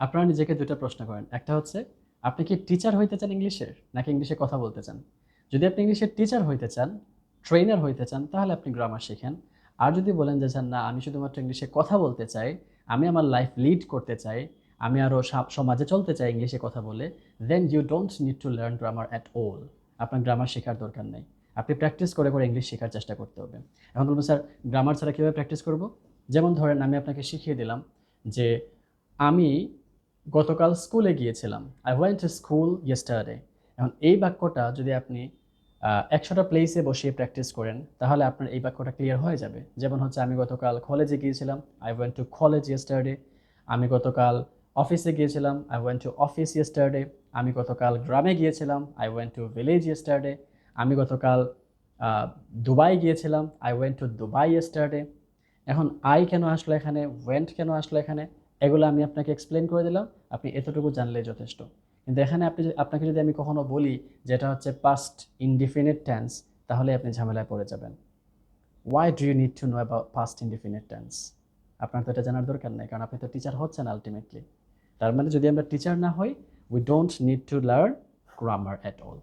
আপনারা নিজেকে দুটো প্রশ্ন করেন। একটা হচ্ছে আপনি কি টিচার হইতে চান ইংলিশের নাকি ইংলিশে কথা বলতে চান? যদি আপনি ইংলিশের টিচার হইতে চান, ট্রেনার হইতে চান তাহলে আপনি গ্রামার শিখেন। আর যদি বলেন যে না আমি শুধুমাত্র ইংলিশে কথা বলতে চাই, আমি আমার লাইফ লিড করতে চাই, আমি আরও সমাজে চলতে চাই ইংলিশে কথা বলে, then you don't need to learn grammar at all. আপনার গ্রামার শেখার দরকার নেই। আপনি প্র্যাকটিস করে করে ইংলিশ শেখার চেষ্টা করতে হবে। এখন বলবেন স্যার গ্রামার ছাড়া কীভাবে প্র্যাকটিস করব? যেমন ধরেন আমি আপনাকে শিখিয়ে দিলাম যে আমি গতকাল স্কুলে গিয়েছিলাম। I went to school yesterday. এখন এই বাক্যটা যদি আপনি ১০০টা প্লেসে বসিয়ে প্র্যাকটিস করেন তাহলে আপনার এই বাক্যটা ক্লিয়ার হয়ে যাবে। যেমন হচ্ছে আমি গতকাল কলেজে গিয়েছিলাম, I went to college yesterday. আমি গতকাল অফিসে গিয়েছিলাম, I went to office yesterday. আমি গতকাল গ্রামে গিয়েছিলাম, I went to village yesterday. আমি গতকাল দুবাই গিয়েছিলাম, I went to Dubai yesterday. এখন আই কেন আসলো এখানে, ওয়েন্ট কেন আসলো এখানে, এগুলো আমি আপনাকে এক্সপ্লেন করে দিলাম। আপনি এতটুকু জানলেই যথেষ্ট। কিন্তু এখানে আপনাকে যদি আমি কখনো বলি যেটা হচ্ছে পাস্ট ইনডিফিনিট টেন্স, তাহলে আপনি ঝামেলায় পড়ে যাবেন। Why do you need to know about past indefinite tense? আপনার তো এটা জানার দরকার নেই, কারণ আপনি তো টিচার হচ্ছেন আলটিমেটলি। তার মানে যদি আমরা টিচার না হই, we don't need to learn grammar at all.